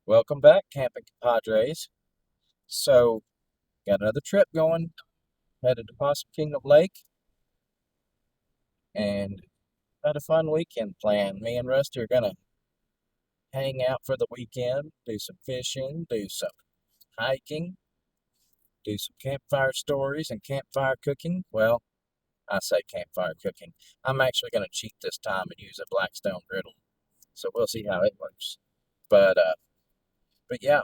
Welcome back, camping compadres. So, got another trip going, headed to Possum Kingdom Lake, and got a fun weekend planned. Me and Rusty are gonna hang out for the weekend, do some fishing, do some hiking, do some campfire stories and campfire cooking. Well, I say campfire cooking. I'm actually gonna cheat this time and use a Blackstone griddle, so we'll see how it works. But uh, but yeah,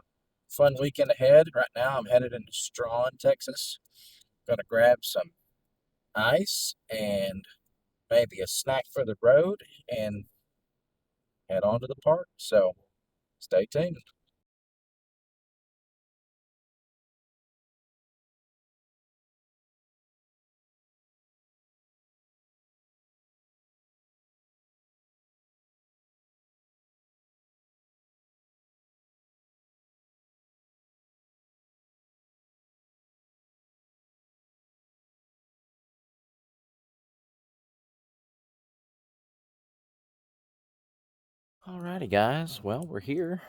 fun weekend ahead. Right now, I'm headed into Strawn, Texas. Gonna grab some ice and maybe a snack for the road and head on to the park. So stay tuned. Alrighty, guys. Well, we're here.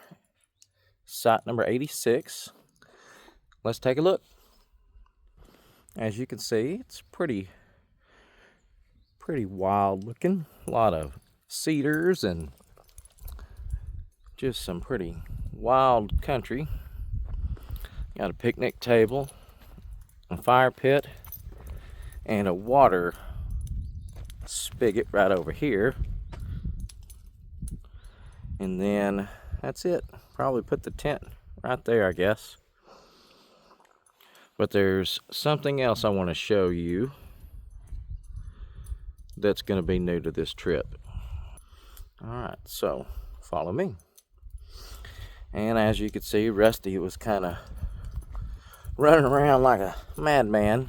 Site number 86. Let's take a look. As you can see, it's pretty wild looking. A lot of cedars and just some pretty wild country. Got a picnic table, a fire pit, and a water spigot right over here. And then that's it. Probably put the tent right there, I guess. But there's something else I want to show you that's going to be new to this trip. Alright, so follow me. And as you can see, Rusty was kind of running around like a madman.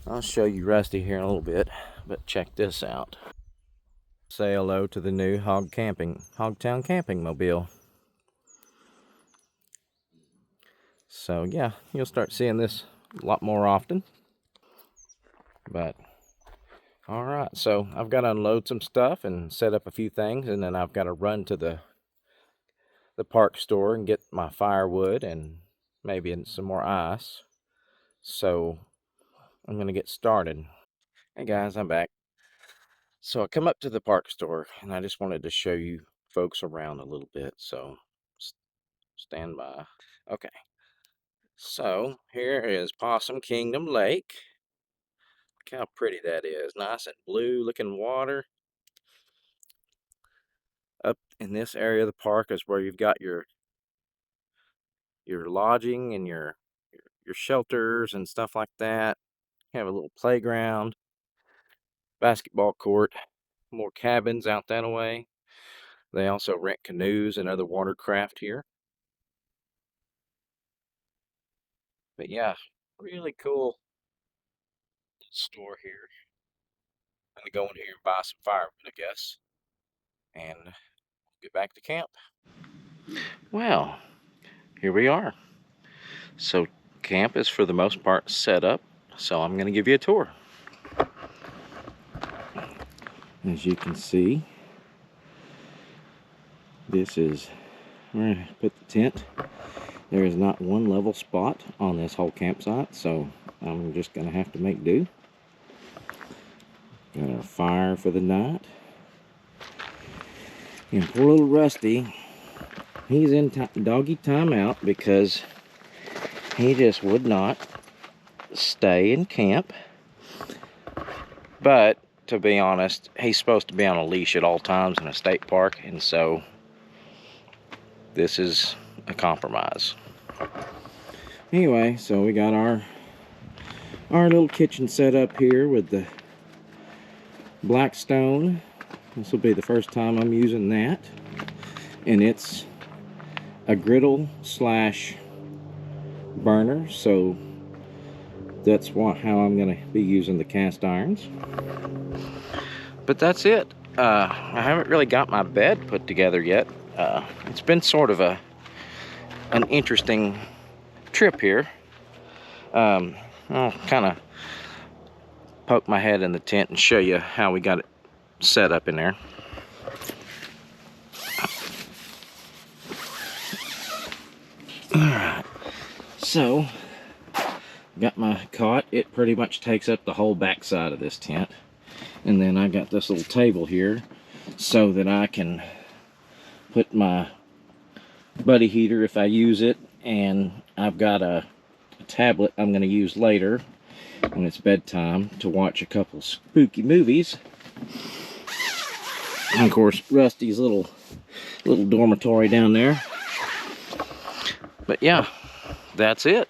I'll show you Rusty here in a little bit, but check this out. Say hello to the new Hogtown Camping Mobile. So yeah, you'll start seeing this a lot more often. But alright, so I've got to unload some stuff and set up a few things, and then I've got to run to the park store and get my firewood and maybe some more ice. So I'm going to get started. Hey guys, I'm back. So I come up to the park store and I just wanted to show you folks around a little bit. So stand by. Okay. So here is Possum Kingdom Lake. Look how pretty that is. Nice and blue looking water. Up in this area of the park is where you've got your lodging and your shelters and stuff like that. You have a little playground, basketball court, more cabins out that way. They also rent canoes and other watercraft here. But yeah, really cool store here. I'm gonna go in here and buy some firewood, I guess, and get back to camp. Well, here we are. So camp is for the most part set up, so I'm gonna give you a tour. As you can see, this is where I put the tent. There is not one level spot on this whole campsite, so I'm just gonna have to make do. Got our fire for the night. And poor little Rusty, he's in doggy timeout because he just would not stay in camp. But to be honest, he's supposed to be on a leash at all times in a state park, and so this is a compromise. Anyway, so we got our little kitchen set up here with the Blackstone. This will be the first time I'm using that, and it's a griddle slash burner, so that's how I'm going to be using the cast irons. But that's it. I haven't really got my bed put together yet. It's been sort of an interesting trip here. I'll kind of poke my head in the tent and show you how we got it set up in there. Alright, so got my cot. It pretty much takes up the whole back side of this tent. And then I got this little table here so that I can put my buddy heater if I use it. And I've got a tablet I'm going to use later when it's bedtime to watch a couple spooky movies. And of course, Rusty's little dormitory down there. But yeah, that's it.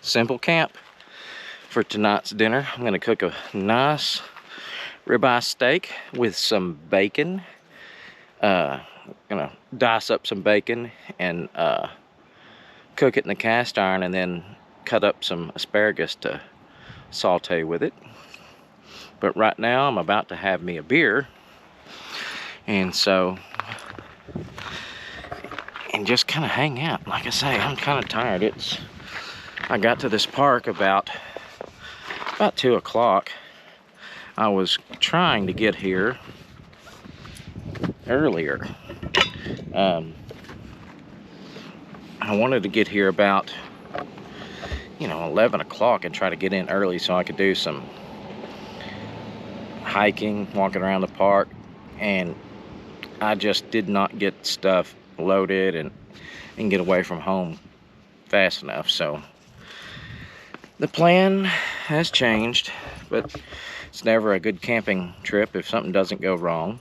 Simple camp for tonight's dinner. I'm gonna cook a nice ribeye steak with some bacon. Gonna dice up some bacon and cook it in the cast iron, and then cut up some asparagus to saute with it. But right now I'm about to have me a beer, and just kind of hang out. Like I say, I'm kind of tired. I got to this park about 2 o'clock. I was trying to get here earlier. I wanted to get here about 11 o'clock and try to get in early so I could do some hiking, walking around the park, and I just did not get stuff loaded and get away from home fast enough. So the plan has changed, but it's never a good camping trip if something doesn't go wrong.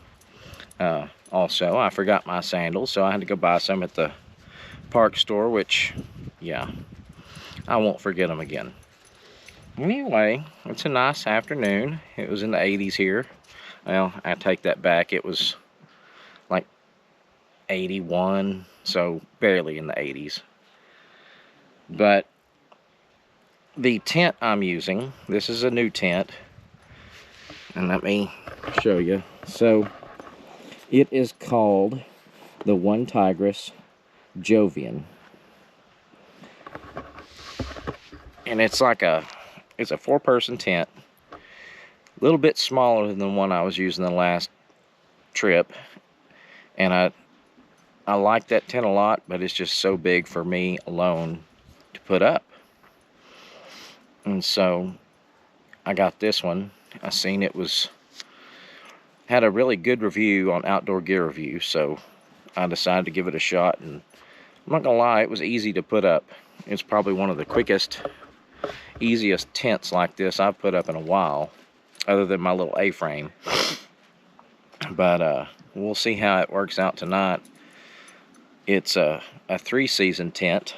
Also, I forgot my sandals, so I had to go buy some at the park store, which, yeah, I won't forget them again. Anyway, it's a nice afternoon. It was in the 80s here. Well, I take that back. It was like 81, so barely in the 80s. But the tent I'm using, this is a new tent, and let me show you. So it is called the One Tigress Jovian, and it's a 4-person tent, a little bit smaller than the one I was using the last trip, and I like that tent a lot, but it's just so big for me alone to put up. And so I got this one. I seen it had a really good review on Outdoor Gear Review, so I decided to give it a shot. And I'm not gonna lie, it was easy to put up. It's probably one of the quickest, easiest tents like this I've put up in a while, other than my little A-frame. But we'll see how it works out tonight. It's a 3-season tent,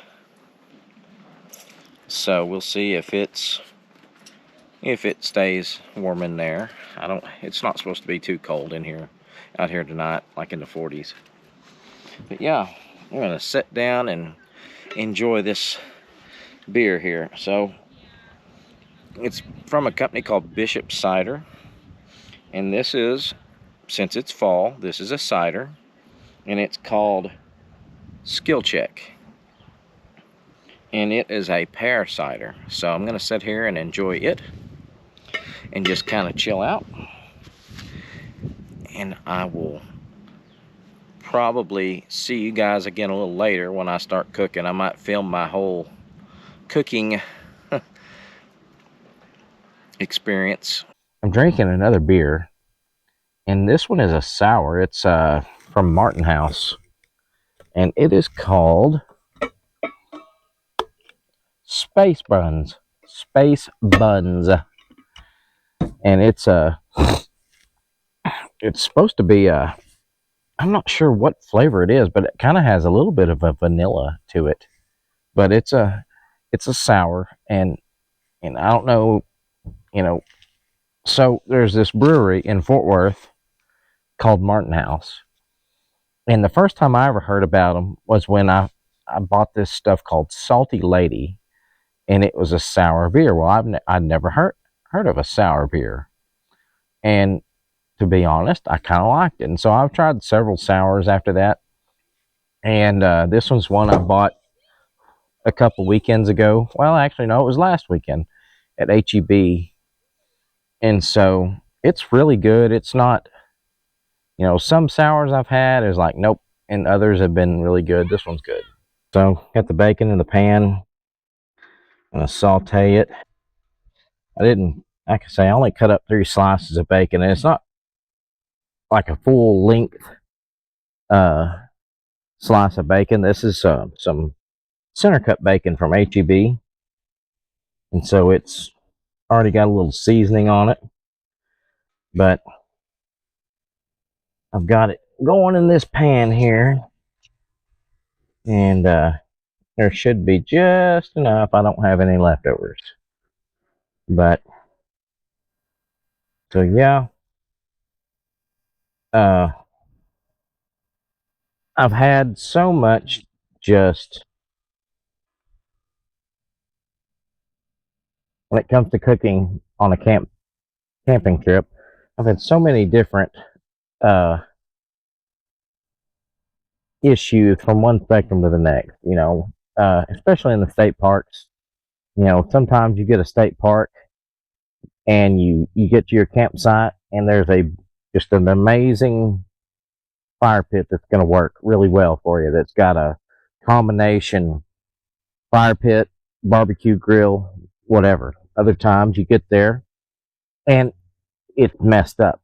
so we'll see if it stays warm in there. It's not supposed to be too cold out here tonight, like in the 40s. But yeah, I'm gonna sit down and enjoy this beer here. So it's from a company called Bishop Cider, and this is, since it's fall, this is a cider, and it's called Skill Check, and it is a pear cider. So I'm gonna sit here and enjoy it and just kind of chill out, and I will probably see you guys again a little later when I start cooking. I might film my whole cooking experience. I'm drinking another beer, and this one is a sour. It's from Martin House, and it is called Space Buns. And it's supposed to be I'm not sure what flavor it is, but it kind of has a little bit of a vanilla to it. But it's a sour, and I don't know, so there's this brewery in Fort Worth called Martin House. And the first time I ever heard about them was when I bought this stuff called Salty Lady, and it was a sour beer. Well, I'd never heard of a sour beer, and to be honest, I kind of liked it. And so I've tried several sours after that, and this one's one I bought a couple weekends ago. Well, actually, no, it was last weekend at HEB, and so it's really good. It's not, some sours I've had is like, nope, and others have been really good. This one's good. So got the bacon in the pan. I'm gonna saute it. Like I say, I only cut up 3 slices of bacon, and it's not like a full length slice of bacon. This is some center cut bacon from HEB, and so it's already got a little seasoning on it. But I've got it going in this pan here, and there should be just enough. I don't have any leftovers, but so yeah, I've had so much just when it comes to cooking on a camping trip. I've had so many different uh, issues from one spectrum to the next. Especially in the state parks. Sometimes you get a state park and you get to your campsite and there's just an amazing fire pit that's going to work really well for you. That's got a combination fire pit, barbecue grill, whatever. Other times you get there and it's messed up.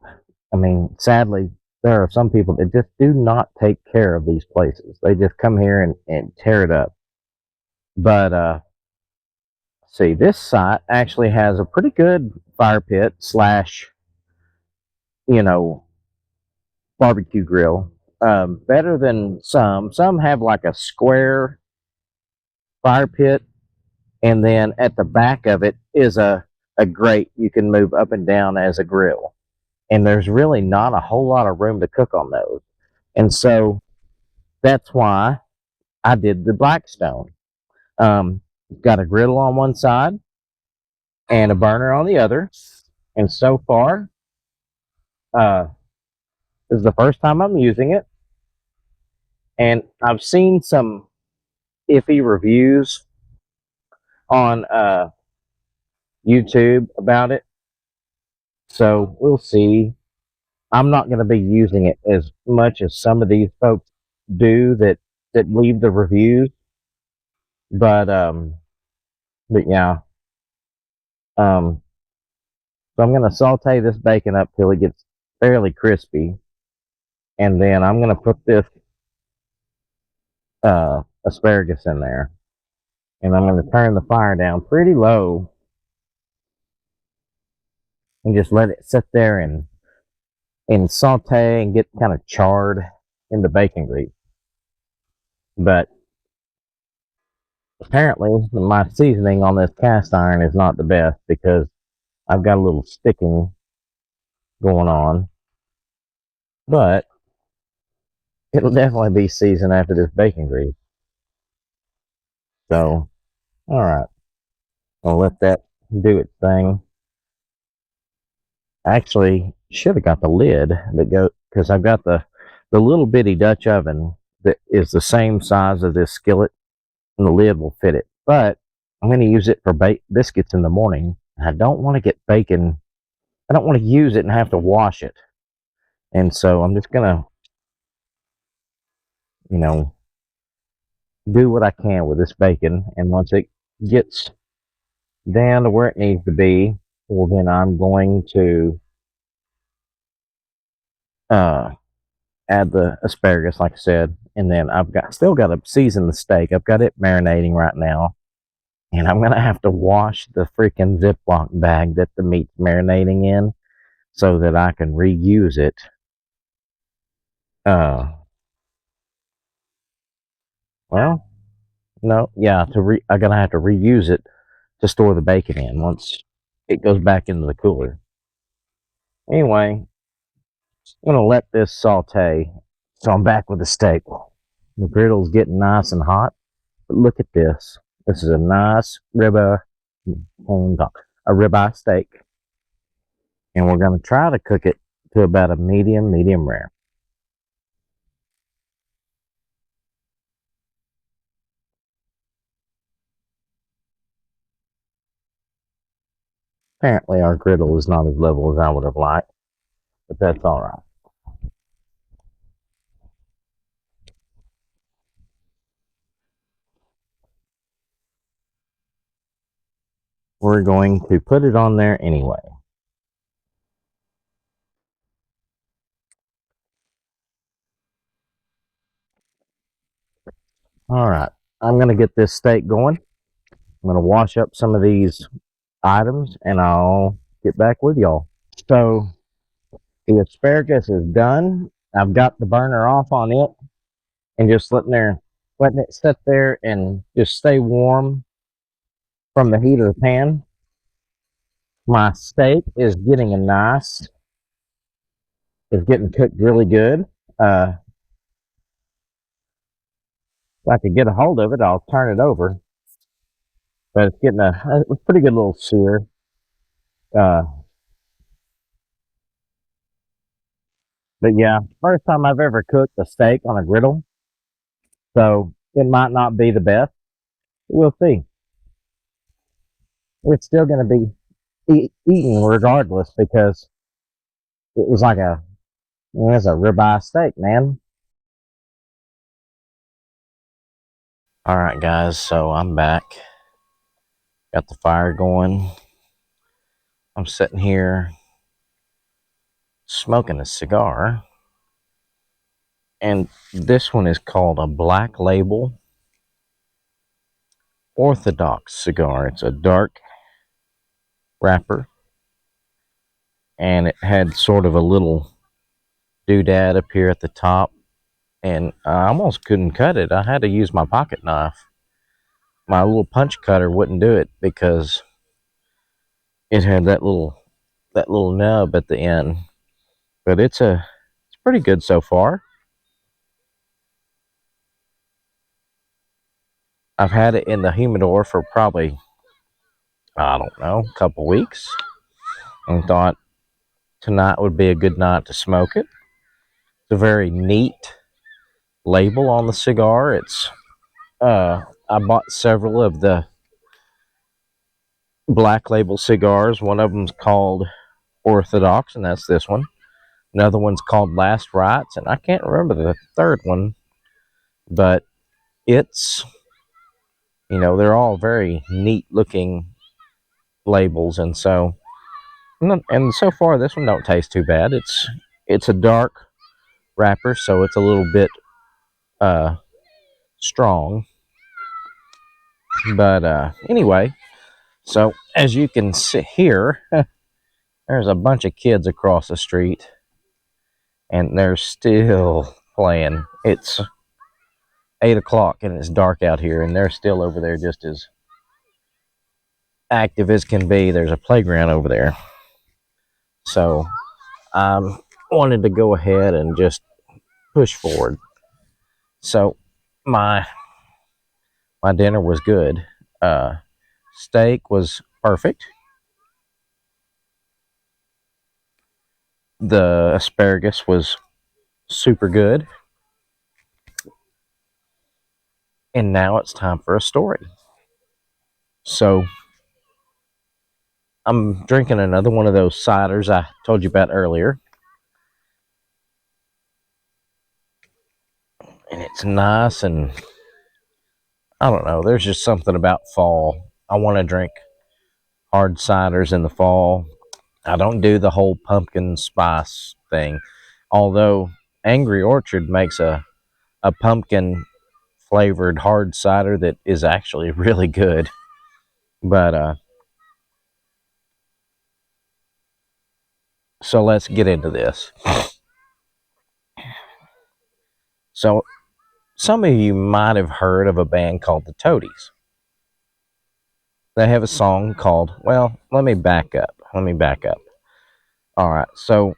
I mean, sadly, there are some people that just do not take care of these places. They just come here and tear it up. But see, this site actually has a pretty good fire pit slash, you know, barbecue grill. Better than some. Some have like a square fire pit, and then at the back of it is a grate you can move up and down as a grill. And there's really not a whole lot of room to cook on those. And so that's why I did the Blackstone. Got a griddle on one side and a burner on the other. And so far, this is the first time I'm using it. And I've seen some iffy reviews on YouTube about it. So we'll see. I'm not going to be using it as much as some of these folks do that leave the reviews. But yeah. So I'm going to saute this bacon up till it gets fairly crispy. And then I'm going to put this asparagus in there. And I'm going to turn the fire down pretty low and just let it sit there and saute and get kind of charred in the bacon grease. But apparently my seasoning on this cast iron is not the best because I've got a little sticking going on. But it'll definitely be seasoned after this bacon grease. So, alright. I'll let that do its thing. Actually, should have got the lid that go because I've got the little bitty Dutch oven that is the same size as this skillet, and the lid will fit it. But I'm going to use it for biscuits in the morning. I don't want to get bacon. I don't want to use it and have to wash it. And so I'm just going to, do what I can with this bacon. And once it gets down to where it needs to be, well, then I'm going to add the asparagus, like I said. And then still got to season the steak. I've got it marinating right now. And I'm going to have to wash the freaking Ziploc bag that the meat's marinating in so that I can reuse it. Well, no, yeah, I'm going to have to reuse it to store the bacon in once it goes back into the cooler. Anyway, I'm going to let this saute. So I'm back with the steak. The griddle's getting nice and hot. But look at this. This is a nice ribeye steak. And we're going to try to cook it to about a medium rare. Apparently our griddle is not as level as I would have liked, but that's all right. we're going to put it on there anyway. All right, I'm going to get this steak going. I'm going to wash up some of these items and I'll get back with y'all. So the asparagus is done. I've got the burner off on it and just letting it sit there and just stay warm from the heat of the pan. My steak is getting is getting cooked really good. If I could get a hold of it, I'll turn it over. But it's getting a pretty good little sear. Uh, but yeah, first time I've ever cooked a steak on a griddle. So it might not be the best. We'll see. It's still going to be eaten regardless because it was like it was a ribeye steak, man. All right, guys. So I'm back. Got the fire going. I'm sitting here smoking a cigar. And this one is called a Black Label Orthodox cigar. It's a dark wrapper. And it had sort of a little doodad up here at the top. And I almost couldn't cut it. I had to use my pocket knife. My little punch cutter wouldn't do it because it had that little nub at the end. But it's pretty good so far. I've had it in the humidor for probably, I don't know, a couple weeks, and thought tonight would be a good night to smoke it. It's a very neat label on the cigar. It's I bought several of the Black Label cigars. One of them's called Orthodox, and that's this one. Another one's called Last Rites, and I can't remember the third one, but it's, they're all very neat looking labels, and so far this one don't taste too bad. It's a dark wrapper, so it's a little bit strong, but anyway, so as you can see here, there's a bunch of kids across the street and they're still playing. It's 8 o'clock and it's dark out here and they're still over there just as active as can be. There's a playground over there, so I wanted to go ahead and just push forward. So my dinner was good. Steak was perfect. The asparagus was super good. And now it's time for a story. So I'm drinking another one of those ciders I told you about earlier. And it's nice, and I don't know, there's just something about fall. I want to drink hard ciders in the fall. I don't do the whole pumpkin spice thing. Although Angry Orchard makes a pumpkin flavored hard cider that is actually really good. But so let's get into this. So some of you might have heard of a band called the Toadies. They have a song called, well, let me back up. All right, so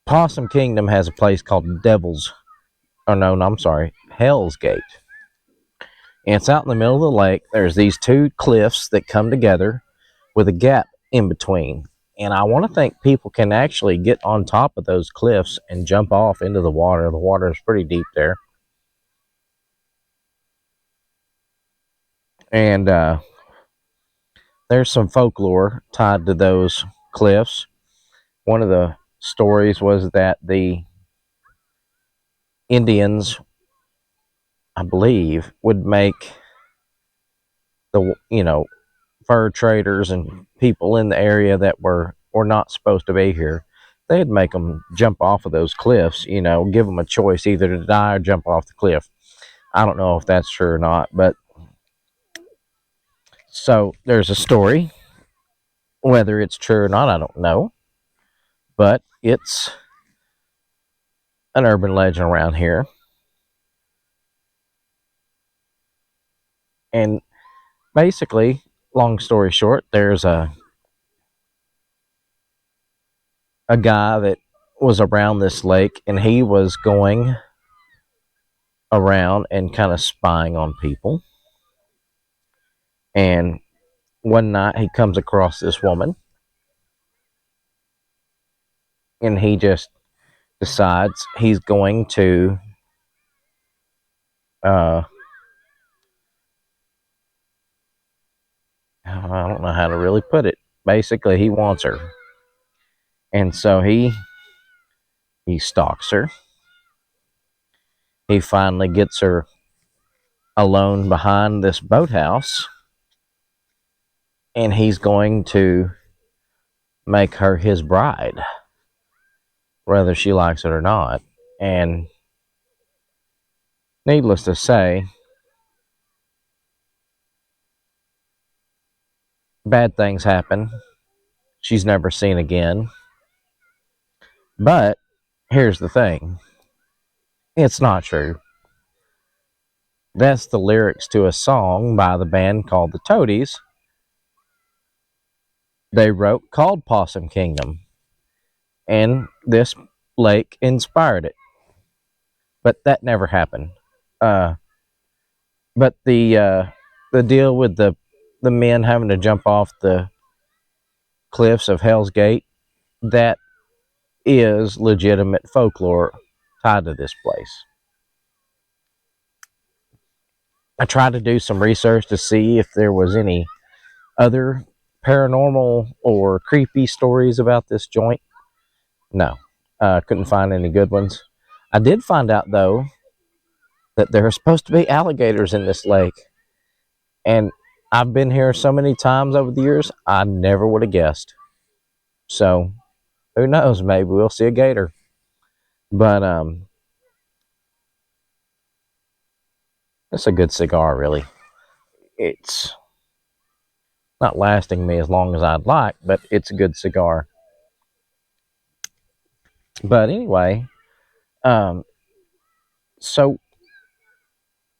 Possum Kingdom has a place called Hell's Gate. And it's out in the middle of the lake. There's these two cliffs that come together with a gap in between. And I want to think people can actually get on top of those cliffs and jump off into the water. The water is pretty deep there. And there's some folklore tied to those cliffs. One of the stories was that the Indians, I believe, would make the, fur traders and people in the area that were not supposed to be here, they'd make them jump off of those cliffs, give them a choice either to die or jump off the cliff. I don't know if that's true or not, but so there's a story. Whether it's true or not, I don't know, but it's an urban legend around here. And basically, long story short, there's a guy that was around this lake, and he was going around and kind of spying on people. And one night he comes across this woman, and he just decides he's going to I don't know how to really put it. Basically, he wants her. And so he stalks her. He finally gets her alone behind this boathouse, and he's going to make her his bride, whether she likes it or not. And needless to say, bad things happen. She's never seen again. But here's the thing. It's not true. That's the lyrics to a song by the band called the Toadies. They wrote called Possum Kingdom. And this lake inspired it. But that never happened. But the deal with the men having to jump off the cliffs of Hell's Gate, that is legitimate folklore tied to this place. I tried to do some research to see if there was any other paranormal or creepy stories about this joint. No, couldn't find any good ones. I did find out, though, that there are supposed to be alligators in this lake. And I've been here so many times over the years, I never would have guessed. So, who knows? Maybe we'll see a gator. But, it's a good cigar, really. It's not lasting me as long as I'd like, but it's a good cigar. But anyway, so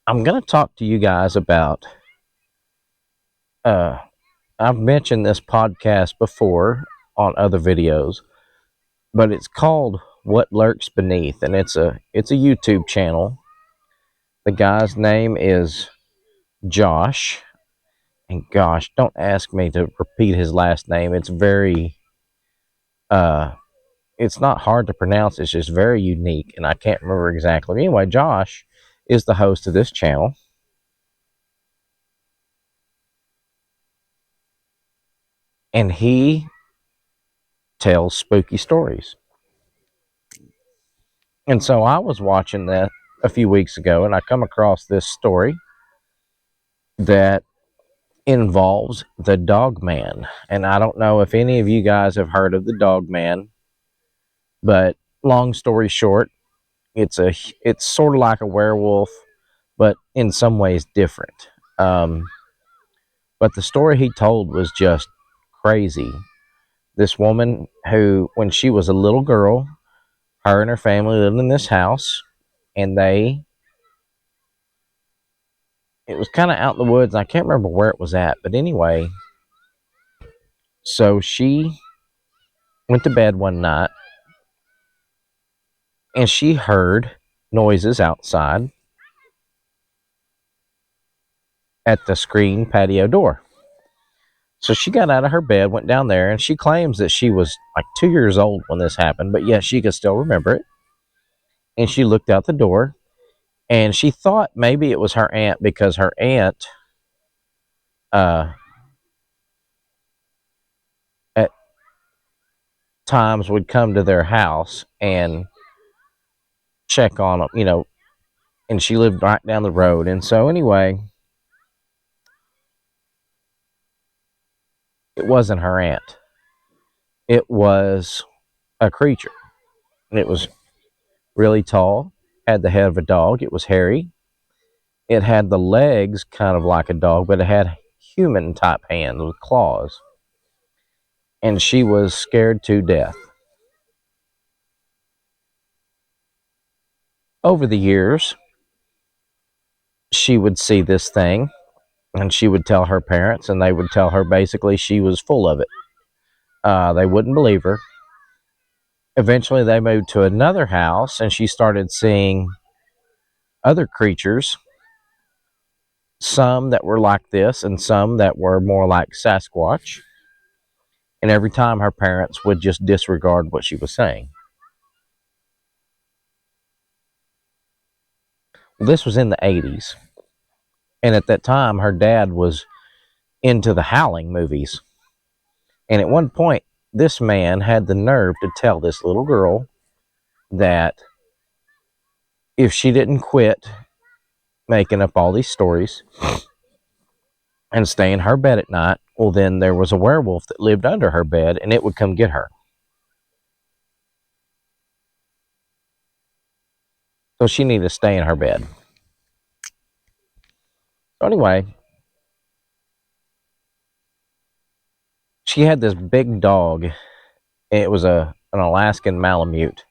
I'm going to talk to you guys about, I've mentioned this podcast before on other videos, but it's called What Lurks Beneath, and it's a YouTube channel. The guy's name is Josh, and gosh, don't ask me to repeat his last name. It's very, it's not hard to pronounce. It's just very unique, and I can't remember exactly. Anyway, Josh is the host of this channel, and he tells spooky stories. And so I was watching that a few weeks ago, and I come across this story that involves the Dogman. And I don't know if any of you guys have heard of the Dogman, but long story short, it's sort of like a werewolf, but in some ways different. But the story he told was just crazy. This woman who, when she was a little girl, her and her family lived in this house, and it was kind of out in the woods. I can't remember where it was at, but anyway, so she went to bed one night, and she heard noises outside at the screen patio door. So she got out of her bed, went down there, and she claims that she was like 2 years old when this happened, but yes, she could still remember it. And she looked out the door, and she thought maybe it was her aunt, because her aunt at times would come to their house and check on them, and she lived right down the road. And so anyway, It wasn't her aunt. It was a creature. It was really tall, had the head of a dog. It was hairy. It had the legs kind of like a dog, but it had human type hands with claws. And she was scared to death. Over the years, she would see this thing and she would tell her parents, and they would tell her basically she was full of it. They wouldn't believe her. Eventually, they moved to another house and she started seeing other creatures, some that were like this and some that were more like Sasquatch. And every time her parents would just disregard what she was saying. This was in the 80s. And at that time, her dad was into the Howling movies. And at one point, this man had the nerve to tell this little girl that if she didn't quit making up all these stories and stay in her bed at night, well, then there was a werewolf that lived under her bed and it would come get her. So she needed to stay in her bed. So anyway, she had this big dog. It was an Alaskan Malamute.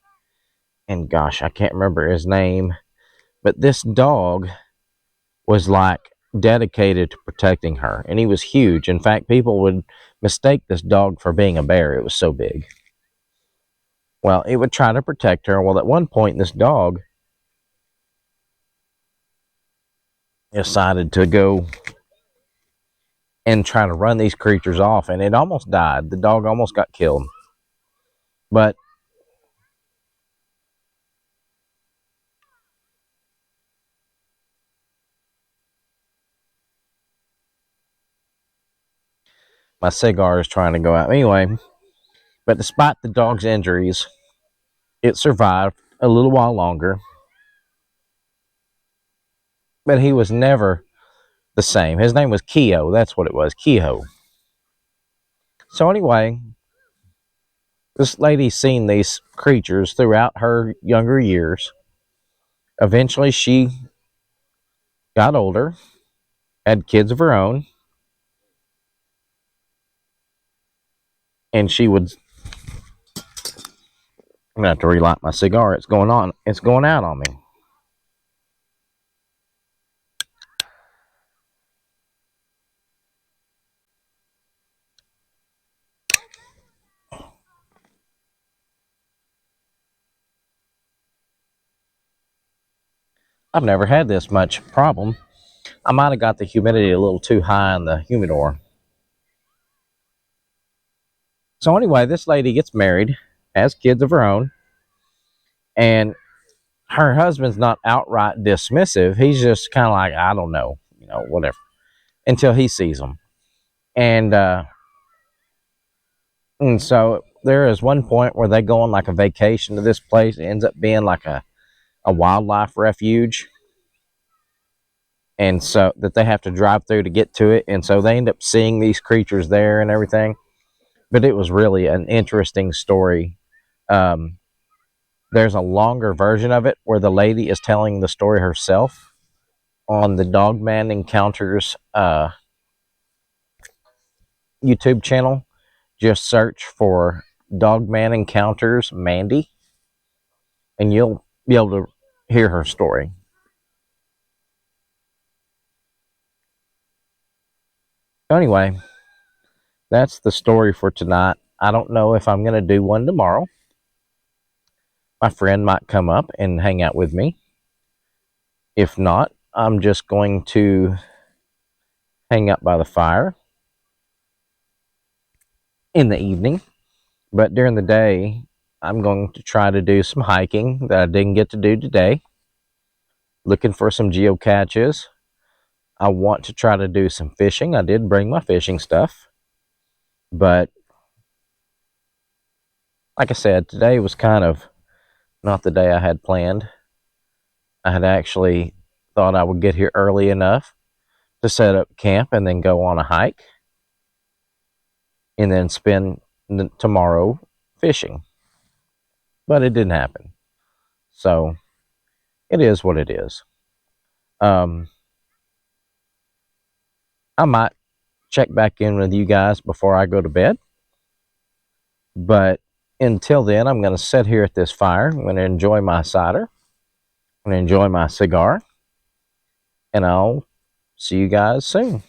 And gosh, I can't remember his name. But this dog was like dedicated to protecting her. And he was huge. In fact, people would mistake this dog for being a bear. It was so big. Well, it would try to protect her. Well, at one point, this dog decided to go and try to run these creatures off. And it almost died. The dog almost got killed. But my cigar is trying to go out. Anyway, but despite the dog's injuries, it survived a little while longer. But he was never the same. His name was Keo. That's what it was, Keo. So anyway, this lady's seen these creatures throughout her younger years. Eventually, she got older, had kids of her own, and she would... I'm gonna have to relight my cigar. It's going out on me. I've never had this much problem. I might have got the humidity a little too high in the humidor. So anyway, this lady gets married, has kids of her own, and her husband's not outright dismissive. He's just kind of like, I don't know, whatever, until he sees them. And so there is one point where they go on like a vacation to this place. It ends up being like a wildlife refuge. And so that they have to drive through to get to it. And so they end up seeing these creatures there and everything. But it was really an interesting story. There's a longer version of it where the lady is telling the story herself on the Dogman Encounters YouTube channel. Just search for Dogman Encounters Mandy, and you'll be able to hear her story. Anyway, that's the story for tonight. I don't know if I'm going to do one tomorrow. My friend might come up and hang out with me. If not, I'm just going to hang out by the fire in the evening. But during the day, I'm going to try to do some hiking that I didn't get to do today. Looking for some geocaches. I want to try to do some fishing. I did bring my fishing stuff. But like I said, today was kind of not the day I had planned. I had actually thought I would get here early enough to set up camp and then go on a hike. and then spend tomorrow fishing. But it didn't happen. So it is what it is. I might check back in with you guys before I go to bed. But until then, I'm going to sit here at this fire. I'm going to enjoy my cider. I'm going to enjoy my cigar. And I'll see you guys soon.